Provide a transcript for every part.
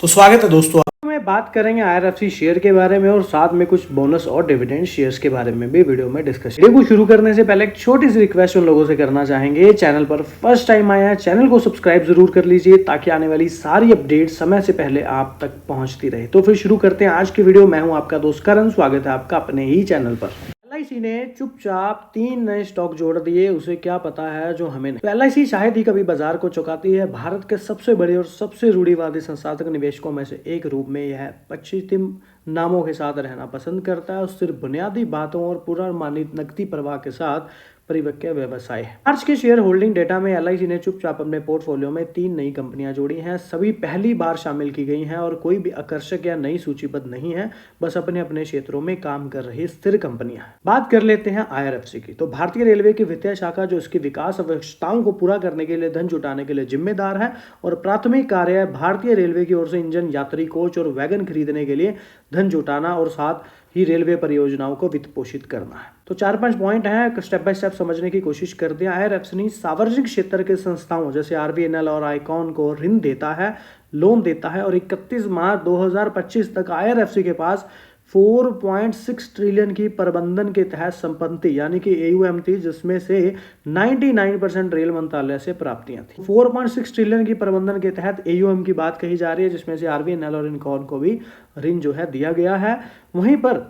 तो स्वागत है दोस्तों। में बात करेंगे आईआरएफसी शेयर के बारे में और साथ में कुछ बोनस और डिविडेंड शेयर्स के बारे में भी वीडियो में डिस्कस। वीडियो को शुरू करने से पहले एक छोटी सी रिक्वेस्ट उन लोगों से करना चाहेंगे, चैनल पर फर्स्ट टाइम आया है चैनल को सब्सक्राइब जरूर कर लीजिए ताकि आने वाली सारी अपडेट समय से पहले आप तक पहुंचती रहे। तो फिर शुरू करते हैं आज की वीडियो। मैं हूं आपका दोस्त करण, स्वागत है आपका अपने ही चैनल पर। एलआईसी ने चुपचाप 3 नए स्टॉक जोड़ दिए, उसे क्या पता है जो हमें नहीं। तो एलआईसी शायद ही कभी बाजार को चौंकाती है। भारत के सबसे बड़े और सबसे रूढ़िवादी संस्थागत निवेशकों में से एक रूप में यह पश्चिम नामों के साथ रहना पसंद करता है और सिर्फ बुनियादी बातों और पूर्वानुमानित नकदी प्रवाह के साथ परिपक्व व्यवसाय है। मार्च के शेयर होल्डिंग डेटा में एलआईसी ने चुपचाप अपने पोर्टफोलियो में 3 नई कंपनियां जोड़ी हैं। सभी पहली बार शामिल की गई हैं और कोई भी आकर्षक या नई सूचीबद्ध नहीं है, बस अपने अपने क्षेत्रों में काम कर रही स्थिर कंपनियां। बात कर लेते हैं आईआरएफसी की। तो भारतीय रेलवे की वित्तीय शाखा जो इसकी विकास आवश्यकताओं को पूरा करने के लिए धन जुटाने के लिए जिम्मेदार है और प्राथमिक कार्य भारतीय रेलवे की ओर से इंजन, यात्री कोच और वैगन खरीदने के लिए धन जुटाना और साथ ही रेलवे परियोजनाओं को वित्त पोषित करना है। तो 4-5 पॉइंट हैं, स्टेप बाय स्टेप समझने की कोशिश करते हैं। आईआरएफसी सार्वजनिक क्षेत्र के संस्थाओं जैसे आरबीएनएल और आईकॉन को ऋण देता है, लोन देता है और 31 मार्च 2025 तक आईआरएफसी के पास 4.6 ट्रिलियन की प्रबंधन के तहत संपत्ति यानी कि एयूएम थी, जिसमें से 99% रेल मंत्रालय से प्राप्तियां थी। 4.6 ट्रिलियन की प्रबंधन के तहत एयूएम की बात कही जा रही है, जिसमें से आरबीएनएल और इनकॉन को भी ऋण जो है दिया गया है। वहीं पर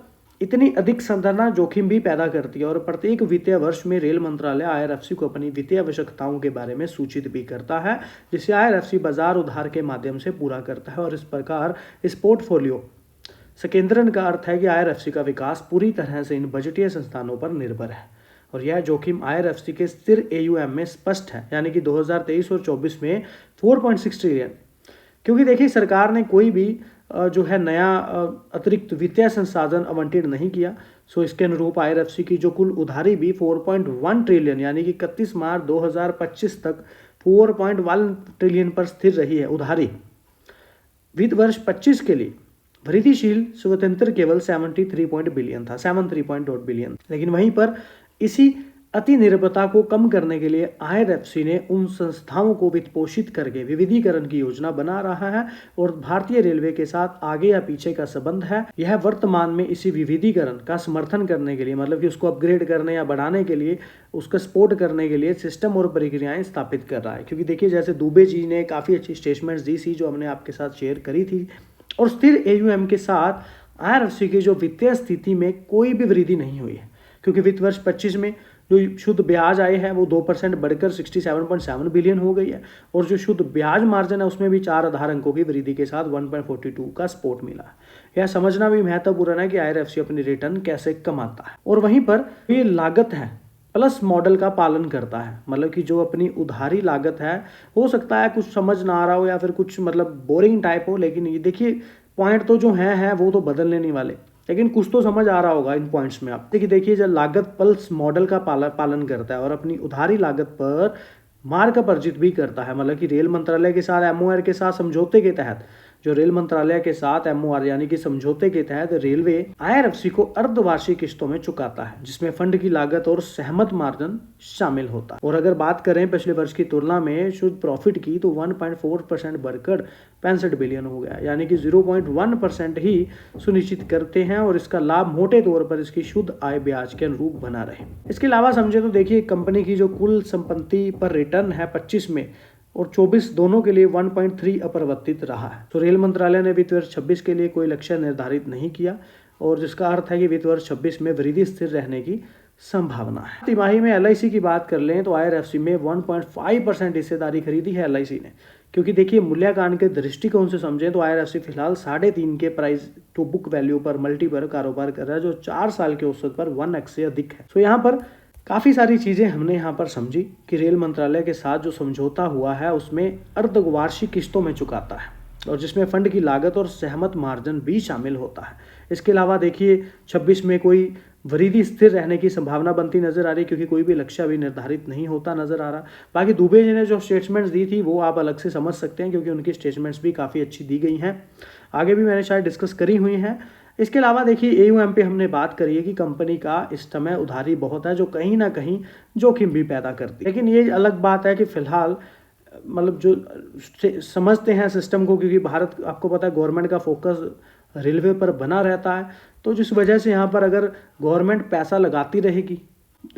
इतनी अधिक संधारण जोखिम भी पैदा करती है और प्रत्येक वित्तीय वर्ष में रेल मंत्रालय आईआरएफसी को अपनी वित्तीय आवश्यकताओं के बारे में सूचित भी करता है, जिसे आईआरएफसी बाजार उधार के माध्यम से पूरा करता है। और इस प्रकार इस पोर्टफोलियो संकेंद्रण का अर्थ है कि आईआरएफसी का विकास पूरी तरह से इन बजटीय संस्थानों पर निर्भर है और यह जोखिम आईआरएफसी के स्थिर एयूएम में स्पष्ट है, यानी कि 2023 और 24 में 4.6 ट्रिलियन। क्योंकि देखिए सरकार ने कोई भी जो है नया अतिरिक्त वित्तीय संसाधन आवंटित नहीं किया, सो इसके अनुरूप आईआरएफसी की जो कुल उधारी भी 4.1 ट्रिलियन यानी कि 31 मार्च 2025 तक 4.1 ट्रिलियन पर स्थिर रही है। उधारी वित्त वर्ष 25 के लिए वृद्धिशील स्वतंत्र केवल 73 बिलियन था, 73.8 बिलियन। लेकिन वहीं पर इसी अति निर्भरता को कम करने के लिए आईआरएफसी ने उन संस्थाओं को वित्त पोषित करके विविधीकरण की योजना बना रहा है और भारतीय रेलवे के साथ आगे या पीछे का संबंध है। यह वर्तमान में इसी विविधीकरण का समर्थन करने के लिए, मतलब कि उसको अपग्रेड करने या बढ़ाने के लिए, उसका सपोर्ट करने के लिए सिस्टम और प्रक्रियाएं स्थापित कर रहा है। क्योंकि देखिए जैसे दुबे जी ने काफ़ी अच्छी स्टेटमेंट्स दी थी जो हमने आपके साथ शेयर करी थी, और स्थिर एयूएम के साथ आईआरएफसी की जो वित्तीय स्थिति में कोई भी वृद्धि नहीं हुई है, क्योंकि वित्त वर्ष 25 में जो शुद्ध ब्याज आए हैं वो 2% बढ़कर 67.7 बिलियन हो गई है और जो शुद्ध ब्याज मार्जिन है उसमें भी 4 आधार अंकों की वृद्धि के साथ 1.42 का सपोर्ट मिला। यह समझना भी महत्वपूर्ण है कि आईआरएफसी अपनी रिटर्न कैसे कमाता है। और वहीं पर ये लागत है प्लस मॉडल का पालन करता है, मतलब कि जो अपनी उधारी लागत है, हो सकता है कुछ समझ ना आ रहा हो या फिर कुछ मतलब बोरिंग टाइप हो, लेकिन ये देखिए पॉइंट तो जो है वो तो बदलने नहीं वाले, लेकिन कुछ तो समझ आ रहा होगा इन पॉइंट्स में आप। देखिए जब लागत पल्स मॉडल का पालन करता है और अपनी उधारी लागत पर मार्कअप अर्जित भी करता है, मतलब कि रेल मंत्रालय के साथ एमओआर के साथ समझौते के तहत, जो रेल मंत्रालय के साथ एमओआर यानी कि समझौते के तहत रेलवे आईआरएफसी को अर्धवार्षिक किस्तों में चुकाता है, जिसमें फंड की लागत और सहमत मार्जिन शामिल होता है। और अगर बात करें पिछले वर्ष की तुलना में शुद्ध प्रॉफिट की, तो 1.4% बढ़कर 65 बिलियन हो गया, यानी कि 0.1% ही सुनिश्चित करते हैं और इसका लाभ मोटे तौर पर इसकी शुद्ध आय ब्याज के अनुरूप बना रहे। इसके अलावा समझे तो देखिए कंपनी की जो कुल संपत्ति पर रिटर्न है 25 में और 24 दोनों के लिए 1.3 अपरिवर्तित रहा है। तो रेल मंत्रालय ने वित्त वर्ष 26 के लिए कोई लक्ष्य निर्धारित नहीं किया और जिसका अर्थ है कि वित्त वर्ष 26 में वृद्धि स्थिर रहने की संभावना है। तिमाही में एलआईसी की बात कर लें तो आईआरएफसी में 1.5% हिस्सेदारी खरीदी है एलआईसी ने, क्योंकि देखिए मूल्यांकन के दृष्टिकोण से समझें तो आईआरएफसी फिलहाल 3.5 के प्राइस टू बुक वैल्यू पर मल्टी पर कारोबार कर रहा है, जो 4 साल के औसत पर 1x से अधिक है। तो यहाँ पर काफ़ी सारी चीज़ें हमने यहाँ पर समझी कि रेल मंत्रालय के साथ जो समझौता हुआ है उसमें अर्धवार्षिक किस्तों में चुकाता है और जिसमें फंड की लागत और सहमत मार्जिन भी शामिल होता है। इसके अलावा देखिए 26 में कोई वृद्धि स्थिर रहने की संभावना बनती नजर आ रही, क्योंकि कोई भी लक्ष्य अभी निर्धारित नहीं होता नजर आ रहा। बाकी दुबे जी ने जो स्टेटमेंट्स दी थी वो आप अलग से समझ सकते हैं, क्योंकि उनकी स्टेटमेंट्स भी काफ़ी अच्छी दी गई हैं, आगे भी मैंने शायद डिस्कस करी हुई हैं। इसके अलावा देखिए एयूएम पे हमने बात करी है कि कंपनी का इस समय उधारी बहुत है, जो कहीं ना कहीं जोखिम भी पैदा करती है। लेकिन ये अलग बात है कि फिलहाल मतलब जो समझते हैं सिस्टम को, क्योंकि भारत आपको पता है गवर्नमेंट का फोकस रेलवे पर बना रहता है, तो जिस वजह से यहाँ पर अगर गवर्नमेंट पैसा लगाती रहेगी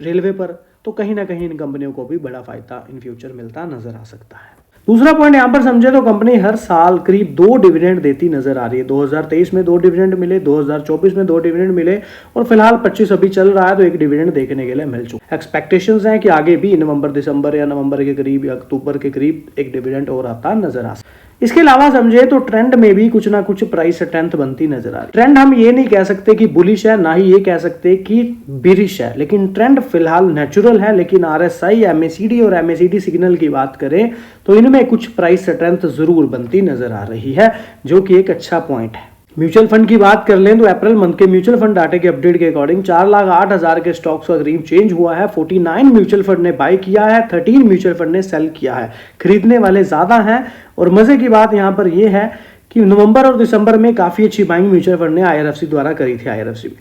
रेलवे पर तो कहीं ना कहीं इन कंपनियों को भी बड़ा फायदा इन फ्यूचर मिलता नजर आ सकता है। दूसरा पॉइंट यहाँ पर समझे तो कंपनी हर साल करीब 2 डिविडेंड देती नजर आ रही है। 2023 में 2 डिविडेंड मिले, 2024 में 2 डिविडेंड मिले और फिलहाल 25 अभी चल रहा है तो 1 डिविडेंड देखने के लिए मिल चुका। एक्सपेक्टेशंस हैं कि आगे भी नवंबर दिसंबर या नवंबर के करीब या अक्टूबर के करीब 1 डिविडेंड और आता नजर आ सकता है। इसके अलावा समझे तो ट्रेंड में भी कुछ ना कुछ प्राइस स्ट्रेंथ बनती नजर आ रही है। ट्रेंड हम ये नहीं कह सकते कि बुलिश है, ना ही ये कह सकते कि बिरिश है, लेकिन ट्रेंड फिलहाल नेचुरल है। लेकिन आरएसआई, एमएसीडी और एमएसीडी सिग्नल की बात करें तो इनमें कुछ प्राइस स्ट्रेंथ जरूर बनती नजर आ रही है, जो कि एक अच्छा पॉइंट है। म्यूचुअल फंड की बात कर लें तो अप्रैल मंथ के म्यूचुअल फंड डाटे के अपडेट के अकॉर्डिंग 4,08,000 के स्टॉक्स का करीब चेंज हुआ है। 49 म्यूचुअल फंड ने बाय किया है, 13 म्यूचुअल फंड ने सेल किया है। खरीदने वाले ज्यादा हैं और मजे की बात यहां पर यह है कि नवंबर और दिसंबर में काफी अच्छी बाइंग म्यूचुअल फंड ने आईआरएफसी द्वारा करी थी आईआरएफसी में,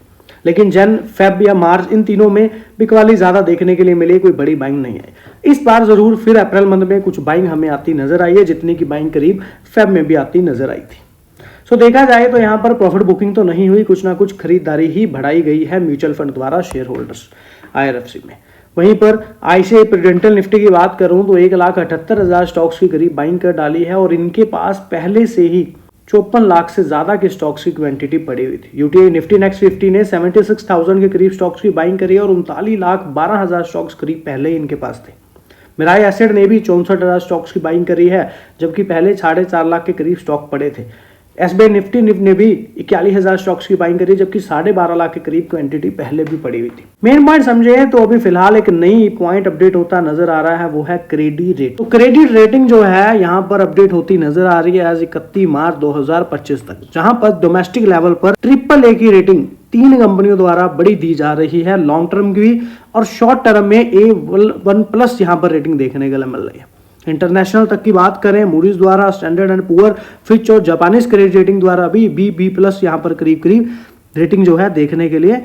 लेकिन जन, फेब या मार्च इन तीनों में बिकवाली ज्यादा देखने के लिए मिली, कोई बड़ी बाइंग नहीं आई। इस बार जरूर फिर अप्रैल मंथ में कुछ बाइंग हमें आती नजर आई है, जितनी की बाइंग करीब फेब में भी आती नजर आई थी। सो देखा जाए तो यहाँ पर प्रॉफिट बुकिंग तो नहीं हुई, कुछ ना कुछ खरीदारी ही बढ़ाई गई है म्यूचुअल फंड द्वारा शेयर होल्डर्स आईआरएफसी में। वहीं पर आईसीआई प्रूडेंशियल निफ्टी की बात करूं तो 1,78,000 स्टॉक्स की करीब बाइंग कर डाली है और इनके पास पहले से ही 54 लाख से ज्यादा के स्टॉक्स की क्वांटिटी पड़ी हुई थी। यूटीआई निफ्टी नेक्स्ट 50 ने 76,000 के करीब स्टॉक्स की बाइंग करी और 39,12,000 स्टॉक्स करीब पहले ही इनके पास थे। मिराई एसिड ने भी 64,000 स्टॉक्स की बाइंग करी है, जबकि पहले 4.5 लाख के करीब स्टॉक पड़े थे। एसबीआई निफ्टी ने भी 41,000 स्टॉक्स की बाइंग करी, जबकि 12.5 लाख के करीब क्वांटिटी पहले भी पड़ी हुई थी। मेन पॉइंट समझे तो अभी फिलहाल एक नई पॉइंट अपडेट होता नजर आ रहा है, वो है क्रेडिट रेट। तो क्रेडिट रेटिंग जो है यहाँ पर अपडेट होती नजर आ रही है आज 31 मार्च 2025 तक, जहां पर डोमेस्टिक लेवल पर AAA की रेटिंग 3 कंपनियों द्वारा बड़ी दी जा रही है, लॉन्ग टर्म की और शॉर्ट टर्म में A1+ यहाँ पर रेटिंग देखने के लिए मिल रही है। इंटरनेशनल तक की बात करें, मूडीज द्वारा, स्टैंडर्ड एंड पुअर, फिच और जापानीज क्रेडिट रेटिंग द्वारा भी B+ यहाँ पर करीब करीब रेटिंग जो है देखने के लिए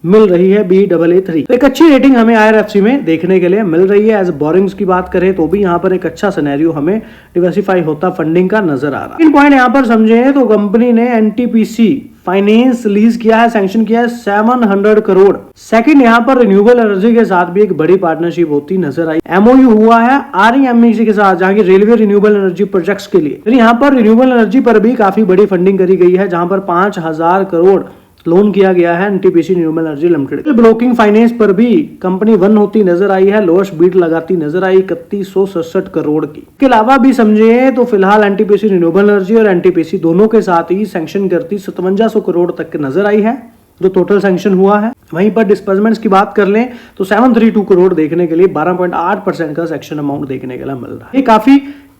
मिल रही है, Baa3। तो एक अच्छी रेटिंग हमें आईआरएफसी में देखने के लिए मिल रही है। एज बोरिंग्स की बात करें तो भी यहाँ पर एक अच्छा सिनेरियो हमें डिवर्सिफाई होता फंडिंग का नजर आ रहा है। इन पॉइंट यहाँ पर समझे तो कंपनी ने एनटीपीसी फाइनेंस लीज किया है, सैंक्शन किया है 700 करोड़। सेकंड यहाँ पर रिन्यूएबल एनर्जी के साथ भी एक बड़ी पार्टनरशिप होती नजर आई। एमओयू हुआ है REMEC के साथ, जहां की रेलवे रिन्यूएबल एनर्जी प्रोजेक्ट्स के लिए। फिर यहाँ पर रिन्यूएबल एनर्जी पर भी काफी बड़ी फंडिंग करी गई है, जहां पर 5,000 करोड़ लोन किया गया है NTPC renewable energy limited. Broking finance पर भी कंपनी 1 होती नजर आई है, लोएस्ट बीट लगाती नजर आई 3167 करोड़ की। इसके अलावा भी समझे तो फिलहाल एनटीपीसी रिन्यूएबल एनर्जी और एनटीपीसी दोनों के साथ ही सैंक्शन करती 5700 करोड़ तक नजर आई है, जो टोटल सैंक्शन हुआ है। वहीं पर डिस्बर्समेंट्स की बात कर लें तो 732 करोड़ देखने के लिए 12.8% का सैंक्शन अमाउंट देखने के लिए मिल रहा है। ये काफी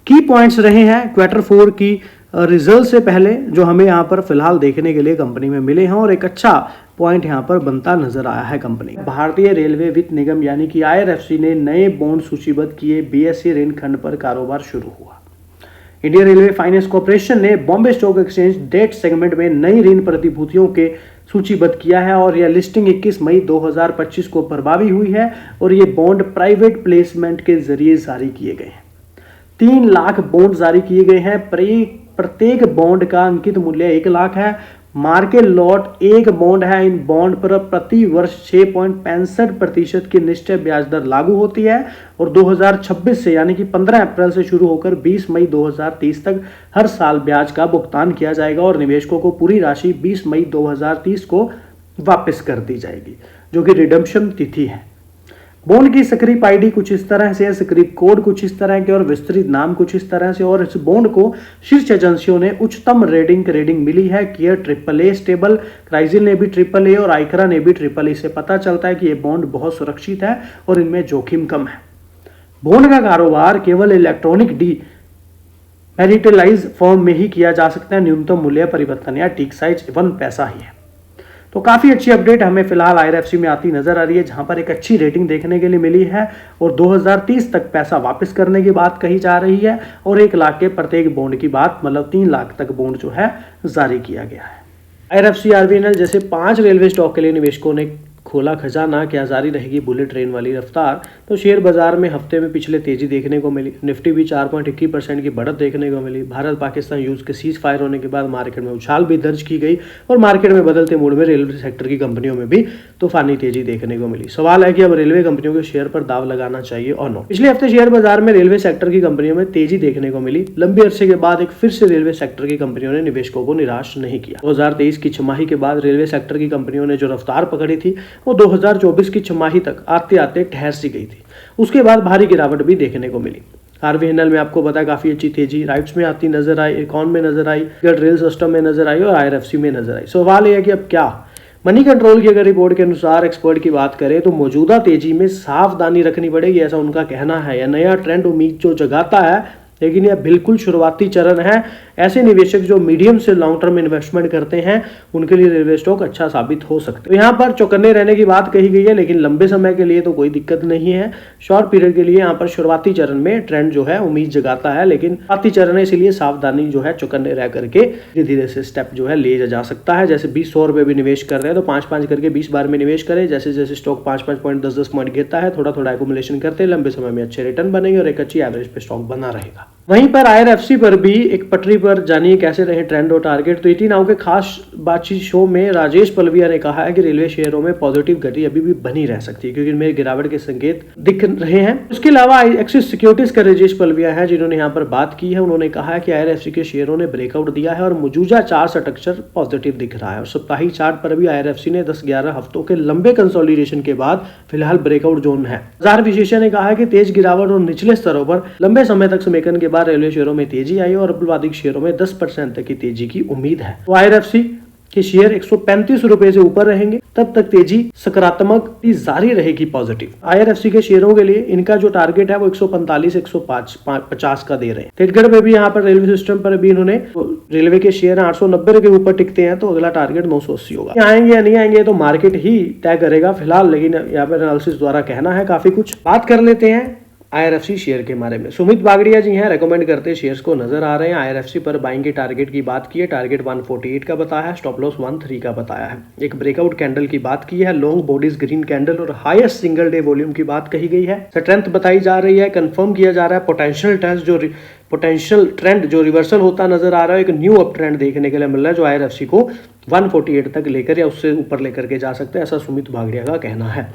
की पॉइंट्स रहे हैं Q4 की रिजल्ट से पहले, जो हमें यहाँ पर फिलहाल देखने के लिए कंपनी में मिले हैं और एक अच्छा पॉइंट यहाँ पर बनता नजर आया है कंपनी। भारतीय रेलवे वित्त निगम यानी कि आईआरएफसी ने नए बॉन्ड सूचीबद्ध किए, बीएसई ऋण खंड पर कारोबार शुरू हुआ। इंडियन रेलवे फाइनेंस कॉर्पोरेशन ने Bombay stock exchange debt segment में नई ऋण प्रतिभूतियों के सूचीबद्ध किया है और यह लिस्टिंग 21 मई 2025 को प्रभावी हुई है और ये बॉन्ड प्राइवेट प्लेसमेंट के जरिए जारी किए गए हैं। 3 लाख बॉन्ड जारी किए गए हैं। प्रत्येक बॉन्ड का अंकित मूल्य 1 लाख है। मार्केट लॉट 1 बॉन्ड है। इन बॉन्ड पर प्रति वर्ष 6.65% की निश्चय ब्याज दर लागू होती है और 2026 से यानी कि 15 अप्रैल से शुरू होकर 20 मई 2030 तक हर साल ब्याज का भुगतान किया जाएगा और निवेशकों को पूरी राशि 20 मई 2030 को वापस कर दी जाएगी, जो कि रिडम्पशन तिथि है। बॉन्ड की स्क्रिप आईडी कुछ इस तरह से है, स्क्रिप कोड कुछ इस तरह के और विस्तृत नाम कुछ इस तरह से। और इस बॉन्ड को शीर्ष एजेंसियों ने उच्चतम रेटिंग मिली है। केयर AAA स्टेबल, क्राइसिल ने भी AAA और आइकरा ने भी AAA। से पता चलता है कि ये बॉन्ड बहुत सुरक्षित है और इनमें जोखिम कम है। बॉन्ड का कारोबार केवल इलेक्ट्रॉनिक मैरिटलाइज फॉर्म में ही किया जा सकता है। न्यूनतम मूल्य परिवर्तन या टिक साइज 1 पैसा ही है। तो काफी अच्छी अपडेट हमें फिलहाल आईआरएफसी में आती नजर आ रही है, जहां पर एक अच्छी रेटिंग देखने के लिए मिली है और 2030 तक पैसा वापस करने की बात कही जा रही है और 1 लाख के प्रत्येक बॉन्ड की बात, मतलब 3 लाख तक बॉन्ड जो है जारी किया गया है। आईआरएफसी, आरबीएनएल जैसे 5 रेलवे स्टॉक के लिए निवेशकों ने खोला खजाना, क्या जारी रहेगी बुलेट ट्रेन वाली रफ्तार। तो शेयर बाजार में हफ्ते में पिछले तेजी देखने को मिली। निफ्टी भी 4.21% की बढ़त देखने को मिली। भारत पाकिस्तान युद्ध के सीज फायर होने के बाद मार्केट में उछाल भी दर्ज की गई और मार्केट में बदलते मूड में रेलवे सेक्टर की कंपनियों में भी तूफानी तेजी देखने को मिली। सवाल है कि अब रेलवे कंपनियों के शेयर पर दाव लगाना चाहिए और नो। पिछले हफ्ते शेयर बाजार में रेलवे सेक्टर की कंपनियों में तेजी देखने को मिली। लंबे अरसे के बाद एक फिर से रेलवे सेक्टर की कंपनियों ने निवेशकों को निराश नहीं किया। 2023 की छमाही के बाद रेलवे सेक्टर की कंपनियों ने जो रफ्तार पकड़ी थी वो 2024 की छमाही तक आते आते ठहर सी गई थी। उसके बाद भारी गिरावट भी देखने को मिली। आरवीएनएल में आपको पता काफी अच्छी तेजी राइट्स में आती नजर आई, इकॉन में नजर आई, रेल सिस्टम में नजर आई और आईआरएफसी में नजर आई। सवाल यह है कि अब क्या मनी कंट्रोल की अगर रिपोर्ट के अनुसार एक्सपर्ट की बात करें तो मौजूदा तेजी में सावधानी रखनी पड़ेगी, ऐसा उनका कहना है। यह नया ट्रेंड उम्मीद जो जगाता है, लेकिन यह बिल्कुल शुरुआती चरण है। ऐसे निवेशक जो मीडियम से लॉन्ग टर्म इन्वेस्टमेंट करते हैं उनके लिए रेलवे स्टॉक अच्छा साबित हो सकते हैं। तो यहाँ पर चौकन्ने रहने की बात कही गई है, लेकिन लंबे समय के लिए तो कोई दिक्कत नहीं है। शॉर्ट पीरियड के लिए यहाँ पर शुरुआती चरण में ट्रेंड जो है उम्मीद जगाता है, लेकिन शुरुआती चरण है, इसीलिए सावधानी जो है चौकन्ने रह करके धीरे धीरे से स्टेप जो है ले जा सकता है। जैसे 20-100 रुपए भी निवेश कर रहे हैं तो 5-5 करके 20 बार में निवेश करें। जैसे जैसे स्टॉक 5-5 पॉइंट 10-10 पॉइंट गिरता है, थोड़ा थोड़ा एक्यूमुलेशन करते हैं, लंबे समय में अच्छे रिटर्न बनेंगे और एक अच्छी एवरेज पे स्टॉक बना रहेगा। वहीं पर आईआरएफसी पर भी एक पटरी पर जानिए कैसे रहे ट्रेंड और टारगेट। तो 18 नाउ के खास बातचीत शो में राजेश पलविया ने कहा है कि रेलवे शेयरों में पॉजिटिव गति अभी भी बनी रह सकती है, क्योंकि इनमें गिरावट के संकेत दिख रहे हैं। उसके अलावा एक्सिस सिक्योरिटीज का राजेश पलविया है जिन्होंने यहाँ पर बात की है। उन्होंने कहा है कि आईआरएफसी के शेयरों ने ब्रेकआउट दिया है और मौजूदा चार्ट स्ट्रक्चर पॉजिटिव दिख रहा है। और साप्ताहिक चार्ट पर भी आईआरएफसी ने 10-11 हफ्तों के लंबे कंसोलिडेशन के बाद फिलहाल ब्रेकआउट जोन है। बाजार विशेषज्ञ ने कहा है कि तेज गिरावट और निचले स्तरों पर लंबे समय तक समेकन के बाद रेलवे शेयरों में तेजी आई और अल्पावधिक शेयरों में 10% तक की तेजी की उम्मीद है। तो आईआरएफसी के शेयर 135 रुपए से ऊपर रहेंगे, तब तक तेजी सकारात्मक जारी रहेगी पॉजिटिव। आईआरएफसी के शेयरों के लिए इनका जो टारगेट है वो 145-150 का दे रहे हैं। टेटगढ़ में भी यहाँ पर रेलवे सिस्टम पर भी इन्होंने रेलवे के शेयर 890 के ऊपर टिकते हैं, तो अगला टारगेट 980 होगा। आएंगे या नहीं आएंगे तो मार्केट ही तय करेगा फिलहाल, लेकिन यहाँ पर एनालिसिस द्वारा कहना है काफी कुछ। बात कर लेते हैं आईआरएफसी शेयर के बारे में। सुमित बागड़िया जी हैं, रेकमेंड करते शेयर्स को नजर आ रहे हैं। आईआरएफसी पर बाइंग के टारगेट की बात की है, टारगेट 148 का बताया है, स्टॉप लॉस 13 का बताया है। एक ब्रेकआउट कैंडल की बात की है, लॉन्ग बॉडीज ग्रीन कैंडल और हाईएस्ट सिंगल डे वॉल्यूम की बात कही गई है। स्ट्रेंथ बताई जा रही है, कंफर्म किया जा रहा है। पोटेंशियल ट्रेंड जो रिवर्सल होता नजर आ रहा है, एक न्यू अप ट्रेंड देखने के लिए मिल रहा है जो आईआरएफसी को 148 तक लेकर या उससे ऊपर लेकर के जा सकते हैं, ऐसा सुमित बागड़िया का कहना है।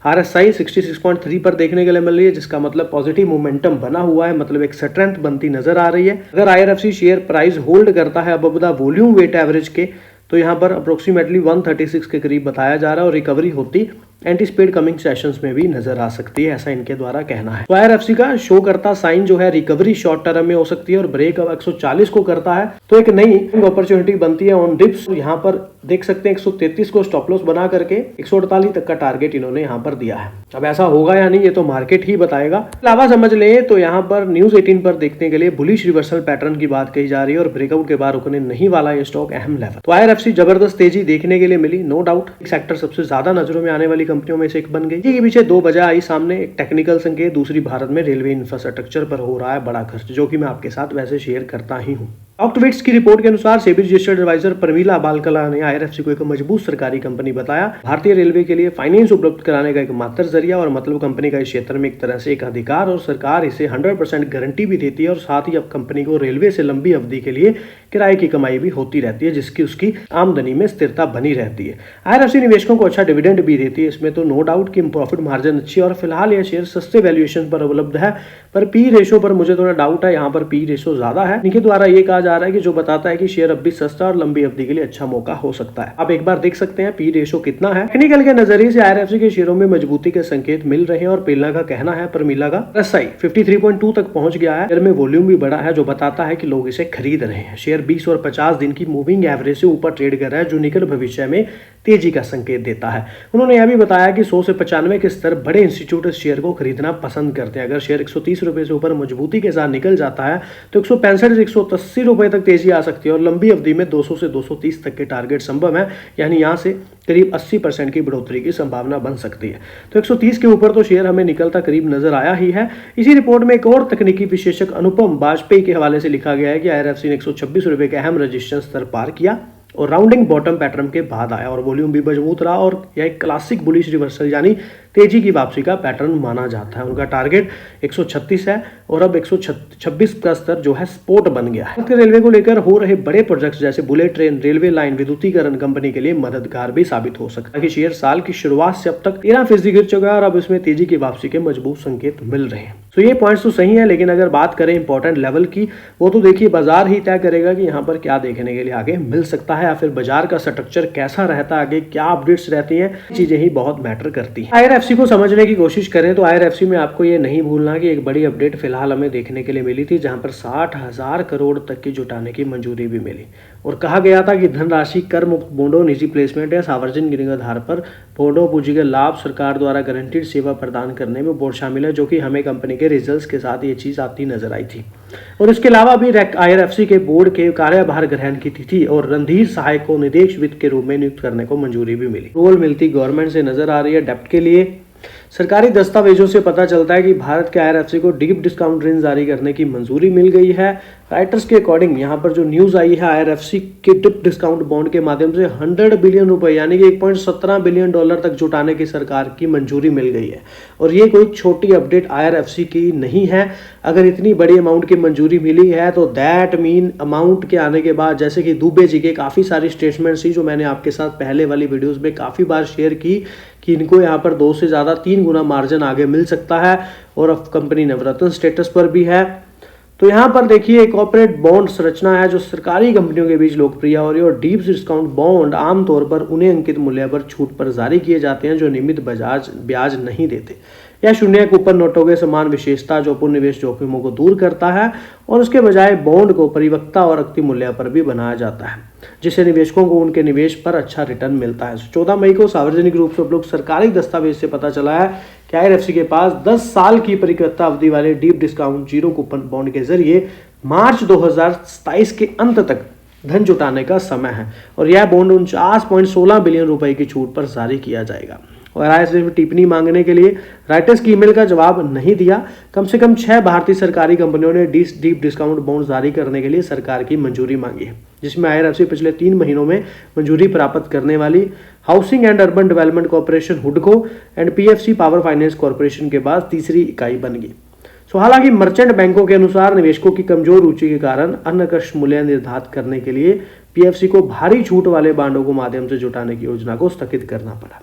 आरएसआई 66.3 पर देखने के लिए मिल रही है, जिसका मतलब पॉजिटिव मोमेंटम बना हुआ है, मतलब एक स्ट्रेंथ बनती नजर आ रही है। अगर आईआरएफसी शेयर प्राइस होल्ड करता है अब द वॉल्यूम वेट एवरेज के, तो यहाँ पर अप्रोक्सीमेटली 136 के करीब बताया जा रहा है और रिकवरी होती एंटीसिपेट कमिंग सेशंस में भी नजर आ सकती है, ऐसा इनके द्वारा कहना है। तो आईआरएफसी का शो करता साइन जो है रिकवरी शॉर्ट टर्म में हो सकती है और ब्रेक अब 140 को करता है तो एक नई अपॉर्चुनिटी बनती है ऑन डिप्स। यहाँ पर देख सकते हैं 133 को स्टॉप लॉस बना करके 148 तक का टारगेट इन्होंने यहाँ पर दिया है। अब ऐसा होगा या नहीं ये तो मार्केट ही बताएगा। अलावा समझ ले तो यहाँ पर न्यूज 18 पर देखने के लिए बुलिश रिवर्सल पैटर्न की बात कही जा रही है और ब्रेकआउट के बाद रुकने नहीं वाला ये स्टॉक अहम लेवल। तो आईआरएफसी जबरदस्त तेजी देखने के लिए मिली, नो डाउट। सेक्टर सबसे ज्यादा नजरों में आने वाली कंपनियों में से एक बन गई। के पीछे दो वजह आई सामने, एक टेक्निकल संकेत, दूसरी भारत में रेलवे इंफ्रास्ट्रक्चर पर हो रहा है बड़ा खर्च, जो कि मैं आपके साथ वैसे शेयर करता ही हूँ। ऑक्टविट्स की रिपोर्ट के अनुसार सेबी रजिस्टर्ड एडवाइजर प्रमीला बालकला ने आईआरएफसी को एक मजबूत सरकारी कंपनी बताया, भारतीय रेलवे के लिए फाइनेंस उपलब्ध कराने का एक मात्र जरिया, और मतलब कंपनी का इस क्षेत्र में एक तरह से एक अधिकार, और सरकार इसे 100% गारंटी भी देती है और साथ ही अब कंपनी को रेलवे से लंबी अवधि के लिए किराए की कमाई भी होती रहती है, जिसकी उसकी आमदनी में स्थिरता बनी रहती है। आईआरएफसी निवेशकों को अच्छा डिविडेंड भी देती है, इसमें तो नो डाउट कि प्रॉफिट मार्जिन अच्छी है और फिलहाल यह शेयर सस्ते वैल्यूएशन पर उपलब्ध है, पर पी रेशो पर मुझे थोड़ा डाउट है, यहाँ पर पी रेशो ज्यादा है। इनके द्वारा ये कहा जा रहा है कि जो बताता है कि शेयर अब भी सस्ता और लंबी अवधि के लिए अच्छा मौका हो सकता है। आप एक बार देख सकते हैं पी रेशो कितना है। टेक्निकल के नजरिए से आईआरएफसी के शेयरों में मजबूती के संकेत मिल रहे हैं और प्रेरणा का कहना है, प्रमीला का RSI 53.2 तक पहुंच गया है, शेयर में वॉल्यूम भी बड़ा है, जो बताता है कि लोग इसे खरीद रहे हैं। शेयर 20 और 50 दिन की मूविंग एवरेज से ऊपर ट्रेड कर रहा है, जो निकट भविष्य में तेजी का संकेत देता है। उन्होंने यह भी बताया कि 100 से 95 के स्तर बड़े इंस्टीट्यूट इस शेयर को खरीदना पसंद करते हैं। अगर शेयर 130 रुपए से ऊपर मजबूती के साथ निकल जाता है तो 165 से 180 रुपए तक तेजी आ सकती है और लंबी अवधि में 200 से 230 तक के टारगेट संभव है, यानी यहाँ से करीब 80% की बढ़ोतरी की संभावना बन सकती है। तो 130 के ऊपर तो शेयर हमें निकलता करीब नजर आया ही है। इसी रिपोर्ट में एक और तकनीकी विशेषज्ञ अनुपम वाजपेयी के हवाले से लिखा गया है कि आईआरएफसी ने 126 रुपए के अहम रेजिस्टेंस स्तर पार किया और राउंडिंग बॉटम पैटर्न के बाद आया और वॉल्यूम भी मजबूत रहा और यह एक क्लासिक बुलिश रिवर्सल यानी तेजी की वापसी का पैटर्न माना जाता है। उनका टारगेट 136 है और अब 126 का स्तर जो है सपोर्ट बन गया है। रेलवे को लेकर हो रहे बड़े प्रोजेक्ट्स जैसे बुलेट ट्रेन, रेलवे लाइन विद्युतीकरण कंपनी के लिए मददगार भी साबित हो सकता है कि शेयर साल की शुरुआत से अब तक 13% गिर चुका है और अब इसमें तेजी की वापसी के मजबूत संकेत मिल रहे हैं। तो ये पॉइंट्स तो सही है, लेकिन अगर बात करें इंपॉर्टेंट लेवल की, वो तो देखिए बाजार ही तय करेगा कि यहाँ पर क्या देखने के लिए आगे मिल सकता है या फिर बाजार का स्ट्रक्चर कैसा रहता है, आगे क्या अपडेट्स रहती हैं, चीजें ही बहुत मैटर करती है। IRFC को समझने की कोशिश करें तो IRFC में आपको ये नहीं भूलना कि एक बड़ी अपडेट फिलहाल हमें देखने के लिए मिली थी, जहां पर 60,000 करोड़ तक की जुटाने की मंजूरी भी मिली और कहा गया था कि धनराशि कर मुक्त बॉन्डों, निजी प्लेसमेंट या सार्वजनिक आधार पर बॉन्डों पूंजी के लाभ सरकार द्वारा गारंटीड सेवा प्रदान करने में बोर्ड शामिल है, जो कि हमें कंपनी के रिजल्ट्स के साथ ये चीज आती नजर आई थी। और इसके अलावा भी IRFC के बोर्ड के कार्यभार ग्रहण की थी और रणधीर सहाय को निदेश वित्त के रूप में नियुक्त करने को मंजूरी भी मिली। रोल मिलती गवर्नमेंट से नजर आ रही है डेप्ट के लिए। सरकारी दस्तावेजों से पता चलता है कि भारत के IRFC को डीप डिस्काउंट ऋण जारी करने की मंजूरी मिल गई है। राइटर्स के अकॉर्डिंग यहाँ पर जो न्यूज आई है, IRFC के डिप डिस्काउंट बॉन्ड के माध्यम से 100 बिलियन रुपए यानी कि 1.17 बिलियन डॉलर तक जुटाने की सरकार की मंजूरी मिल गई है। और ये कोई छोटी अपडेट IRFC की नहीं है। अगर इतनी बड़ी अमाउंट की मंजूरी मिली है तो दैट मीन अमाउंट के आने के बाद, जैसे कि दुबे जी के काफी सारी स्टेटमेंट्स थी जो मैंने आपके साथ पहले वाली वीडियोस में काफी बार शेयर की कि इनको यहाँ पर 2 से ज्यादा 3 गुना मार्जिन आगे मिल सकता है और अब कंपनी नवरत्न स्टेटस पर भी है। तो यहाँ पर देखिए कॉर्पोरेट बॉन्ड संरचना है जो सरकारी कंपनियों के बीच लोकप्रिय हो रही है और डीप डिस्काउंट बॉन्ड आमतौर पर उन्हें अंकित मूल्य पर छूट पर जारी किए जाते हैं जो नियमित ब्याज नहीं देते या शून्य कूपन नोटों के समान विशेषता जो पूर्ण निवेश जोखिमों को दूर करता है और उसके बजाय बॉन्ड को परिपक्वता और अंतिम मूल्य पर भी बनाया जाता है, जिससे निवेशकों को उनके निवेश पर अच्छा रिटर्न मिलता है। 14 मई को सार्वजनिक रूप से उपलब्ध सरकारी दस्तावेज से पता चला है कि IRFC के पास 10 साल की परिपक्वता अवधि वाले deep discount zero coupon bond के जरिए मार्च 2027 के अंत तक धन जुटाने का समय है और यह बॉन्ड 49.16 बिलियन रुपए की छूट पर जारी किया जाएगा। और IRFC में टिप्पणी मांगने के लिए राइटर्स की ईमेल का जवाब नहीं दिया। कम से कम 6 भारतीय सरकारी कंपनियों ने डीप डिस्काउंट बॉन्ड जारी करने के लिए सरकार की मंजूरी मांगी है, जिसमें IRFC पिछले 3 महीनों में मंजूरी प्राप्त करने वाली housing and urban development corporation हुडको and PFC power finance corporation के बाद तीसरी इकाई बन गई। हालांकि मर्चेंट बैंकों के अनुसार निवेशकों की कमजोर रुचि के कारण अनकश मूल्य निर्धारित करने के लिए PFC को भारी छूट वाले बांडों को माध्यम से जुटाने की योजना को स्थगित करना पड़ा।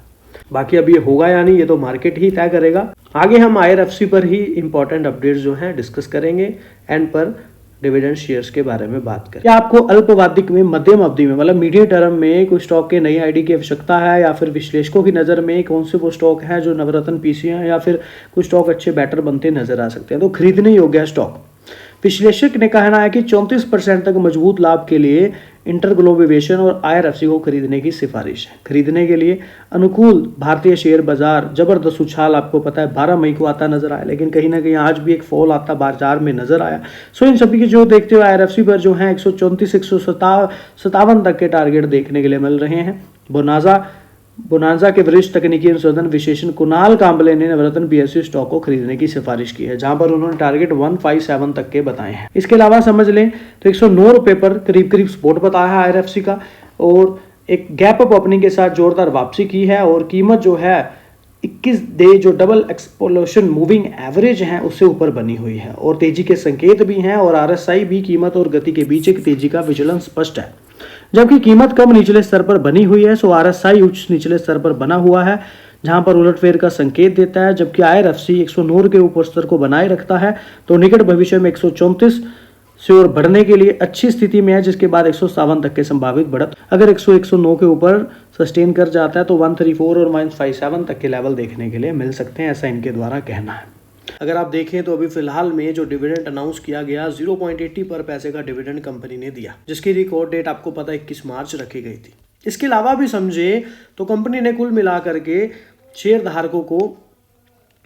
बाकी अब ये होगा या नहीं, ये तो मार्केट ही तय करेगा। आगे हम IRFC पर ही इंपॉर्टेंट अपडेट्स जो हैं डिस्कस करेंगे। एंड पर डिविडेंड शेयर्स के बारे में बात करें। क्या आपको अल्पवादिक में, मध्यम अवधि में, मतलब मीडियम टर्म में कोई स्टॉक के नई आईडी की आवश्यकता है या फिर विश्लेषकों की नज़र में कौन से वो स्टॉक है जो नवरत्न पीसी है या फिर कुछ स्टॉक अच्छे बेटर बनते नजर आ सकते हैं, तो खरीदने योग्य स्टॉक। विश्लेषक ने कहना है कि 34% तक मजबूत लाभ के लिए इंटरग्लोबेशन और IRFC को खरीदने की सिफारिश है। खरीदने के लिए अनुकूल भारतीय शेयर बाजार जबरदस्त उछाल आपको पता है 12 मई को आता नजर आया, लेकिन कहीं ना कहीं आज भी एक फॉल आता बाजार में नजर आया। सो इन सभी की जो देखते हुए IRFC पर जो है 134 157 तक के टारगेट देखने के लिए मिल रहे हैं। बोनांजा के वरिष्ठ तकनीकी अनुसंधान विशेषज्ञ कुणाल कांबले ने नवरत्न PSU स्टॉक को खरीदने की सिफारिश की है, जहां पर उन्होंने टारगेट 157 तक के बताए हैं। इसके अलावा समझ लें तो 109 रुपए पर करीब सपोर्ट बताया है IRFC का और एक गैप अप ओपनिंग के साथ जोरदार वापसी की है और कीमत जो है 21 डे जो डबल एक्सपोलेशन मूविंग एवरेज है उससे ऊपर बनी हुई है और तेजी के संकेत भी हैं और RSI भी कीमत और गति के बीच एक तेजी का विचलन स्पष्ट है। जबकि कीमत कम निचले स्तर पर बनी हुई है, सो RSI उच्च निचले स्तर पर बना हुआ है जहां पर उलटफेर का संकेत देता है। जबकि IRFC 109 के ऊपर स्तर को बनाए रखता है तो निकट भविष्य में 134 से और बढ़ने के लिए अच्छी स्थिति में है, जिसके बाद 157 तक के संभावित बढ़त। अगर 109 के ऊपर सस्टेन कर जाता है तो 134 और -57 तक के लेवल देखने के लिए मिल सकते हैं, ऐसा इनके द्वारा कहना है। अगर आप देखें तो अभी फिलहाल में जो डिविडेंड अनाउंस किया गया 0.80 पर पैसे का डिविडेंड कंपनी ने दिया, जिसकी रिकॉर्ड डेट आपको पता 21 मार्च रखी गई थी। इसके अलावा भी समझे तो कंपनी ने कुल मिलाकर के शेयर धारकों को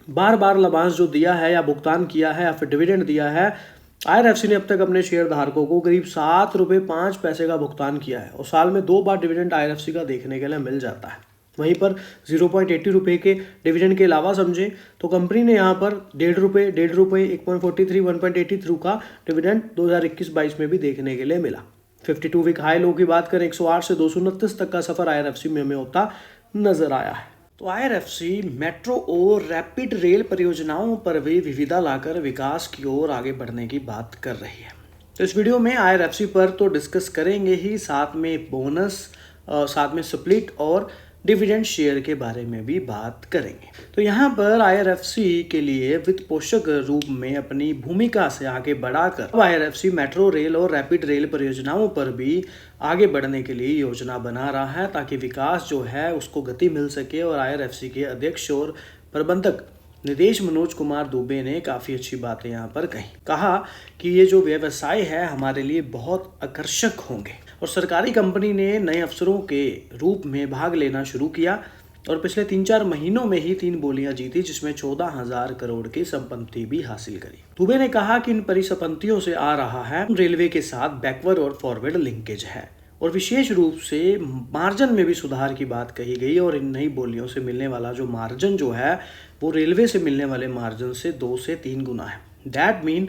बार लाभांश जो दिया है या भुगतान किया है या फिर डिविडेंड दिया है, IRFC ने अब तक अपने शेयर धारकों को करीब 7 रुपये 5 पैसे का भुगतान किया है और साल में 2 बार डिविडेंड IRFC का देखने के लिए मिल जाता है। वहीं पर 0.80 रुपये के डिविडेंड के अलावा समझें तो कंपनी ने यहाँ पर 1.5 रुपये 1.43 1.83 का डिविडेंड 2021-22 में भी देखने के लिए मिला। 52 वीक हाई लो की बात करें 108 से 229 तक का सफर IRFC में हमें होता नजर आया है। तो IRFC मेट्रो और रैपिड रेल परियोजनाओं पर भी विविधता लाकर विकास की ओर आगे बढ़ने की बात कर रही है। तो इस वीडियो में IRFC पर तो डिस्कस करेंगे ही, साथ में बोनस, साथ में स्प्लिट और डिविडेंड शेयर के बारे में भी बात करेंगे। तो यहाँ पर IRFC के लिए वित्त पोषक रूप में अपनी भूमिका से आगे बढ़ाकर अब IRFC मेट्रो रेल और रैपिड रेल परियोजनाओं पर भी आगे बढ़ने के लिए योजना बना रहा है, ताकि विकास जो है उसको गति मिल सके। और IRFC के अध्यक्ष और प्रबंधक निदेश मनोज कुमार दुबे ने काफ़ी अच्छी बातें यहाँ पर कहा कि ये जो व्यवसाय है हमारे लिए बहुत आकर्षक होंगे। और सरकारी कंपनी ने नए अफसरों के रूप में भाग लेना शुरू किया और पिछले 3-4 महीनों में ही 3 बोलियां जीती, जिसमें 14,000 करोड़ की संपत्ति भी हासिल करी। दुबे ने कहा कि इन परिसंपत्तियों से आ रहा है रेलवे के साथ बैकवर्ड और फॉरवर्ड लिंकेज है, और विशेष रूप से मार्जिन में भी सुधार की बात कही गई। और इन नई बोलियों से मिलने वाला जो मार्जिन जो है वो रेलवे से मिलने वाले मार्जिन से 2 से 3 गुना है। दैट मीन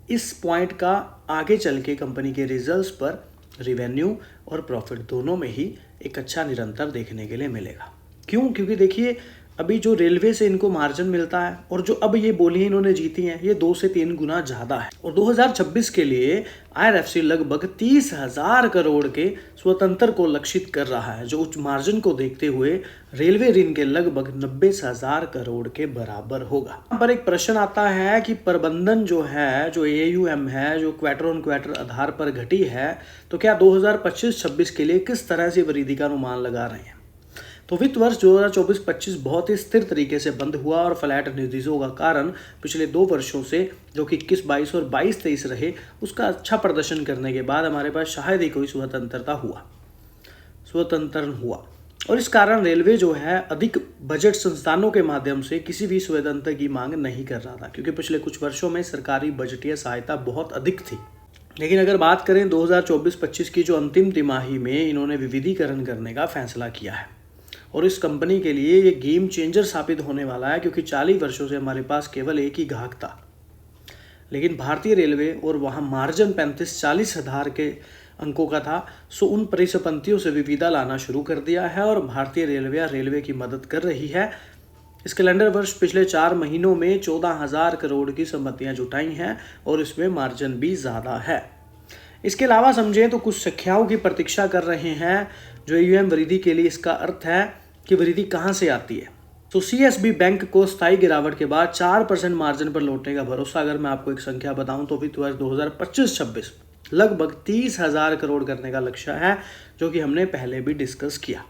इस पॉइंट का आगे चल के कंपनी के रिजल्ट्स पर रिवेन्यू और प्रॉफिट दोनों में ही एक अच्छा निरंतर देखने के लिए मिलेगा। क्यों? क्योंकि देखिए अभी जो रेलवे से इनको मार्जिन मिलता है और जो अब ये बोलियां इन्होंने जीती हैं ये 2 से 3 गुना ज़्यादा है। और 2026 के लिए IRFC लगभग 30,000 करोड़ के स्वतंत्र को लक्षित कर रहा है, जो उच्च मार्जिन को देखते हुए रेलवे ऋण के लगभग 90,000 करोड़ के बराबर होगा। यहाँ पर एक प्रश्न आता है कि प्रबंधन जो है, जो AUM है, जो क्वार्टर ऑन क्वार्टर आधार पर घटी है, तो क्या 2025-26 के लिए किस तरह से वृद्धि का अनुमान लगा रहे हैं? तो वित्त वर्ष 2024-25 बहुत ही स्थिर तरीके से बंद हुआ और फ्लैट निर्देशों का कारण पिछले 2 वर्षों से, जो कि 21-22 और 22-23 रहे, उसका अच्छा प्रदर्शन करने के बाद हमारे पास शायद ही कोई स्वतंत्र हुआ। और इस कारण रेलवे जो है अधिक बजट संस्थानों के माध्यम से किसी भी स्वतंत्र की मांग नहीं कर रहा था, क्योंकि पिछले कुछ वर्षों में सरकारी बजटीय सहायता बहुत अधिक थी। लेकिन अगर बात करें 2024-25 की जो अंतिम तिमाही में इन्होंने विविधीकरण करने का फैसला किया है, और इस कंपनी के लिए ये गेम चेंजर साबित होने वाला है, क्योंकि 40 वर्षों से हमारे पास केवल एक ही ग्राहक था, लेकिन भारतीय रेलवे और वहाँ मार्जिन 35-40 हज़ार के अंकों का था। सो उन परिसंपत्तियों से विविधता लाना शुरू कर दिया है और भारतीय रेलवे की मदद कर रही है। इस कैलेंडर वर्ष पिछले 4 महीनों में 14,000 करोड़ की संपत्तियाँ जुटाई हैं और इसमें मार्जिन भी ज़्यादा है। इसके अलावा समझें तो कुछ संख्याओं की प्रतीक्षा कर रहे हैं जो AUM वृद्धि के लिए। इसका अर्थ है कि वृद्धि कहाँ से आती है। तो CSB बैंक को स्थायी गिरावट के बाद 4% मार्जिन पर लौटने का भरोसा। अगर मैं आपको एक संख्या बताऊं तो वित्त वर्ष 2025-26 लगभग 30,000 करोड़ करने का लक्ष्य है, जो कि हमने पहले भी डिस्कस किया।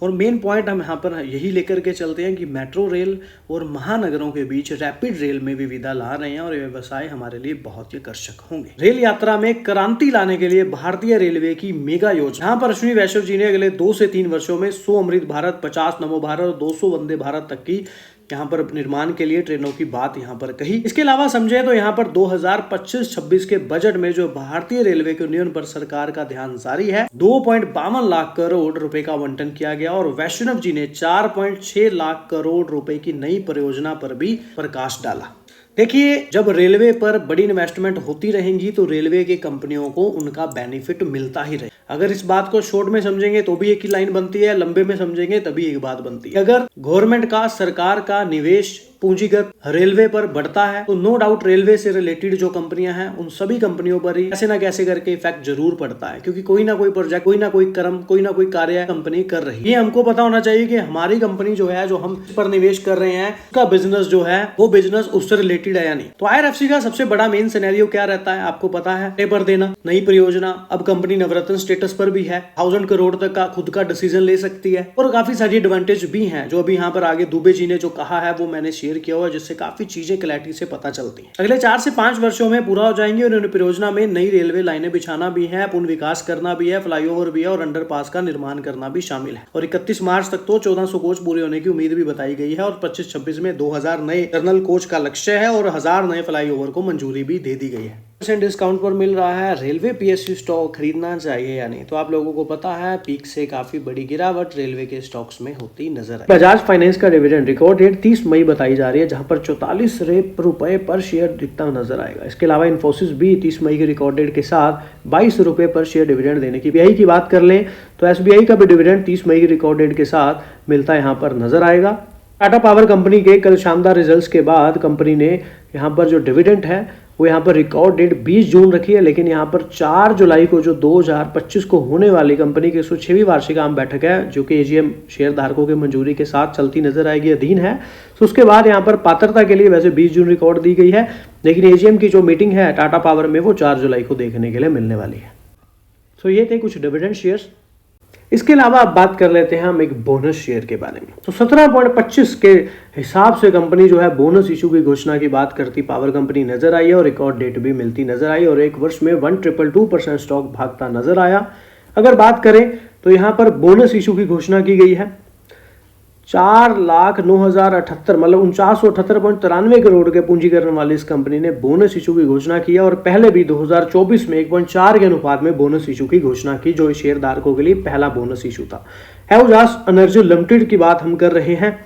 और मेन पॉइंट हम यहाँ पर यही लेकर के चलते हैं कि मेट्रो रेल और महानगरों के बीच रैपिड रेल में विविधता ला रहे हैं और ये व्यवसाय हमारे लिए बहुत ही आकर्षक होंगे। रेल यात्रा में क्रांति लाने के लिए भारतीय रेलवे की मेगा योजना। यहाँ पर अश्विनी वैष्णव जी ने अगले 2 से 3 वर्षों में 100 अमृत भारत, 50 नमो भारत और 200 वंदे भारत तक की यहाँ पर निर्माण के लिए ट्रेनों की बात यहाँ पर कही। इसके अलावा समझे तो यहाँ पर 2025-26 के बजट में जो भारतीय रेलवे के उन्नयन पर सरकार का ध्यान जारी है, 2.52 लाख करोड़ रुपए का आवंटन किया गया और वैष्णव जी ने 4.6 लाख करोड़ रुपए की नई परियोजना पर भी प्रकाश डाला। देखिए जब रेलवे पर बड़ी इन्वेस्टमेंट होती रहेंगी तो रेलवे की कंपनियों को उनका बेनिफिट मिलता ही रहे। अगर इस बात को शॉर्ट में समझेंगे तो भी एक ही लाइन बनती है, लंबे में समझेंगे तभी एक बात बनती है। अगर गवर्नमेंट का, सरकार का निवेश पूंजीगत रेलवे पर बढ़ता है तो नो डाउट रेलवे से रिलेटेड जो कंपनियां हैं उन सभी कंपनियों पर ही कैसे ना कैसे करके इफेक्ट जरूर पड़ता है, क्योंकि कोई ना कोई प्रोजेक्ट, कोई ना कोई कर्म, कोई ना कोई कार्य कंपनी कर रही है। ये हमको पता होना चाहिए कि हमारी कंपनी जो है, जो हम पर निवेश कर रहे हैं, उसका बिजनेस जो है वो बिजनेस उससे रिलेटेड है या नहीं। तो IRFC का सबसे बड़ा मेन सिनेरियो क्या रहता है आपको पता है, पेपर देना, नई परियोजना। अब कंपनी नवरत्न स्टेटस पर भी है, 1000 करोड़ तक का खुद का डिसीजन ले सकती है और काफी सारी एडवांटेज भी हैं जो अभी यहाँ पर आगे दुबे जी ने जो कहा है वो मैंने शेयर किया हुआ, जिससे काफी चीजें क्लैरिटी से पता चलती हैं। अगले 4 से 5 वर्षों में पूरा हो जाएंगे और इन परियोजना में नई रेलवे लाइनें बिछाना भी है, पुनः विकास करना भी है, फ्लाईओवर भी है और अंडरपास का निर्माण करना भी शामिल है। और 31 मार्च तक तो 1400 कोच पूरे होने की उम्मीद भी बताई गई है और 25-26 में 2000 नए टर्नल कोच का लक्ष्य है और 1000 नए फ्लाईओवर को मंजूरी भी दे दी गई है। % डिस्काउंट पर मिल रहा है। रेलवे PSU स्टॉक खरीदना चाहिए या नहीं? तो आप लोगों को पता है पीक से काफी बड़ी गिरावट रेलवे के स्टॉक्स में होती नजर आई। बजाज फाइनेंस का डिविडेंड रिकॉर्ड डेट 30 मई बताई जा रही है, जहां पर 44 रुपए पर शेयर दिखता नजर आएगा। इसके अलावा इन्फोसिस भी 30 मई के रिकॉर्ड डेट के साथ 22 रुपए पर शेयर डिविडेंड देने की। SBI की बात कर लें तो SBI का भी डिविडेंड 30 मई के रिकॉर्ड डेट के साथ मिलता यहाँ पर नजर आएगा। टाटा पावर कंपनी के कल शानदार रिजल्ट्स के बाद कंपनी ने यहाँ पर जो डिविडेंड है वो यहाँ पर रिकॉर्ड डेट 20 जून रखी है, लेकिन यहाँ पर 4 जुलाई को जो 2025 को होने वाली कंपनी की 106वीं वार्षिक आम बैठक है, जो कि AGM शेयर धारकों की मंजूरी के साथ चलती नजर आएगी, अधीन है। तो उसके बाद यहाँ पर पात्रता के लिए वैसे 20 जून रिकॉर्ड दी गई है, लेकिन AGM की जो मीटिंग है टाटा पावर में वो 4 जुलाई को देखने के लिए मिलने वाली है। तो ये थे कुछ डिविडेंड शेयर्स। इसके अलावा अब बात कर लेते हैं हम एक बोनस शेयर के बारे में। तो 17.25 के हिसाब से कंपनी जो है बोनस इशू की घोषणा की बात करती पावर कंपनी नजर आई है और रिकॉर्ड डेट भी मिलती नजर आई और एक वर्ष में 1,222% स्टॉक भागता नजर आया। अगर बात करें तो यहाँ पर बोनस इशू की घोषणा की गई है 4,09,078 मतलब 49,78.93 करोड़ के पूंजीकरण वाली इस कंपनी ने बोनस इशू की घोषणा की है और पहले भी 2024 में 1.4 के अनुपात में बोनस इशू की घोषणा की, जो शेयर धारकों के लिए पहला बोनस इशू था। उजास एनर्जी लिमिटेड की बात हम कर रहे हैं।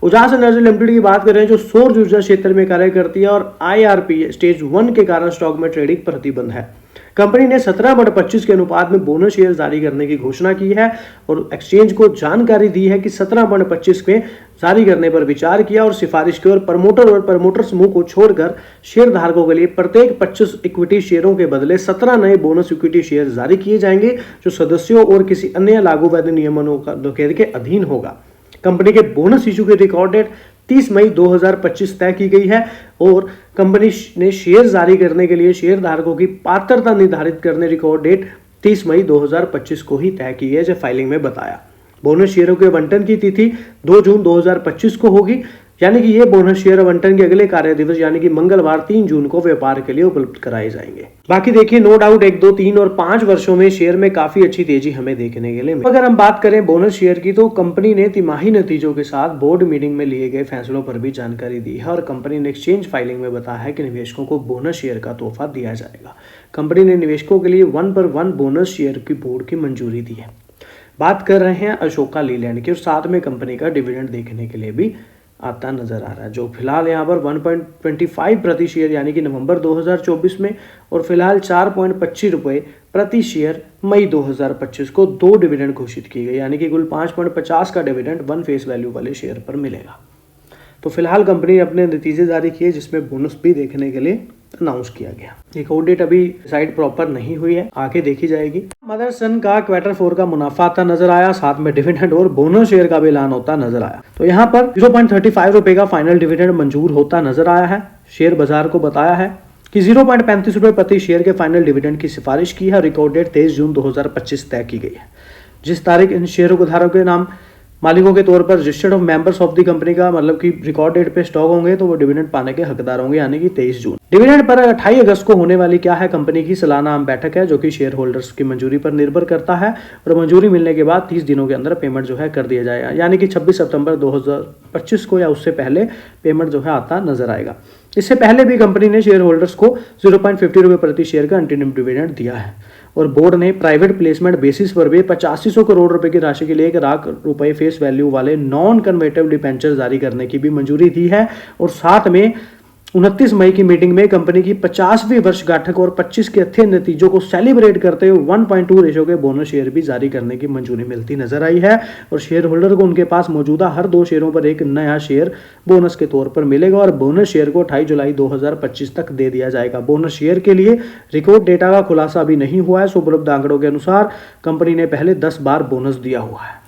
उजास एनर्जी लिमिटेड की बात करें जो सौर ऊर्जा क्षेत्र में कार्य करती है और IRP स्टेज 1 के कारण स्टॉक में ट्रेडिंग प्रतिबंध है। कंपनी ने 17.25 के अनुपात में बोनस शेयर जारी करने की घोषणा की है और एक्सचेंज को जानकारी दी है कि 17.25 में जारी करने पर विचार किया और सिफारिश की और प्रमोटर समूह को छोड़कर शेयर धारकों के लिए प्रत्येक 25 इक्विटी शेयरों के बदले 17 नए बोनस इक्विटी शेयर जारी किए जाएंगे, जो सदस्यों और किसी अन्य लागू वैध नियमों के अधीन होगा। कंपनी के बोनस इशू की रिकॉर्ड डेट 30 मई 2025 तय की गई है और कंपनी ने शेयर जारी करने के लिए शेयर धारकों की पात्रता निर्धारित करने रिकॉर्ड डेट 30 मई 2025 को ही तय की है, जो फाइलिंग में बताया। बोनस शेयरों के आवंटन की तिथि 2 जून 2025 को होगी, यानी कि ये बोनस शेयर आवंटन के अगले कार्य दिवस यानी कि मंगलवार 3 जून को व्यापार के लिए उपलब्ध कराए जाएंगे। बाकी देखिए नो डाउट 1, 2, 3 और 5 वर्षों में शेयर में काफी अच्छी तेजी हमें देखने के लिए मिली। अगर हम बात करें बोनस शेयर की तो कंपनी ने तिमाही नतीजों के साथ बोर्ड मीटिंग में लिए गए फैसलों पर भी जानकारी दी है और कंपनी ने एक्सचेंज फाइलिंग में बताया है कि निवेशकों को बोनस शेयर का तोहफा दिया जाएगा। कंपनी ने निवेशकों के लिए 1 पर 1 बोनस शेयर की बोर्ड की मंजूरी दी है। बात कर रहे हैं अशोका लीलैंड की और साथ में कंपनी का डिविडेंड देखने के लिए भी आता नजर आ रहा है, जो फिलहाल यहाँ पर 1.25 प्रति शेयर यानी कि नवंबर 2024 में और फिलहाल 4.25 रुपये प्रति शेयर मई 2025 को 2 डिविडेंड घोषित किए गए, यानी कि कुल 5.50 का डिविडेंड 1 फेस वैल्यू वाले शेयर पर मिलेगा। तो फिलहाल कंपनी ने अपने नतीजे जारी किए जिसमें बोनस भी देखने के लिए अनाउंस किया गया। रिकॉर्ड डेट अभी डिसाइड प्रॉपर नहीं हुई है, आगे देखी जाएगी। मदरसन का Q4 का मुनाफा आता नजर आया, साथ में डिविडेंड और बोनस शेयर का भी ऐलान होता नजर आया। तो यहाँ पर 0.35 रुपए का फाइनल डिविडेंड मंजूर होता नजर आया है। शेयर बाजार को बताया है कि 0.35 रुपए प्रति शेयर के फाइनल डिविडेंड की सिफारिश की है। रिकॉर्ड डेट 23 जून 2025 तय की गई है। जिस तारीख इन शेयरों को धारकों के नाम मालिकों के तौर पर registered of members of the company का मतलब कि रिकॉर्ड डेट पे स्टॉक होंगे तो वो डिविडेंड पाने के हकदार होंगे, यानी कि 23 जून। डिविडेंड पर 28 अगस्त को होने वाली क्या है कंपनी की सालाना आम बैठक है, जो कि शेयर होल्डर्स की मंजूरी पर निर्भर करता है और मंजूरी मिलने के बाद 30 दिनों के अंदर पेमेंट जो है कर दिया जाएगा, यानी कि 26 सितंबर 2025 को या उससे पहले पेमेंट जो है आता नजर आएगा। इससे पहले भी कंपनी ने शेयर होल्डर्स को 0.50 रुपये प्रति शेयर का अंतरिम डिविडेंड दिया है और बोर्ड ने प्राइवेट प्लेसमेंट बेसिस पर भी 8500 करोड़ रुपए की राशि के लिए 1 लाख रुपए फेस वैल्यू वाले नॉन कन्वर्टेबल डिबेंचर जारी करने की भी मंजूरी दी है और साथ में 29 मई की मीटिंग में कंपनी की 50वीं वर्षगांठ और 25 के अच्छे नतीजों को सेलिब्रेट करते हुए 1.2 रेशो के बोनस शेयर भी जारी करने की मंजूरी मिलती नजर आई है और शेयर होल्डर को उनके पास मौजूदा हर 2 शेयरों पर एक नया शेयर बोनस के तौर पर मिलेगा और बोनस शेयर को 28 जुलाई 2025 तक दे दिया जाएगा। बोनस शेयर के लिए रिकॉर्ड डेटा का खुलासा अभी नहीं हुआ है। उपलब्ध आंकड़ों के अनुसार कंपनी ने पहले 10 बार बोनस दिया हुआ है।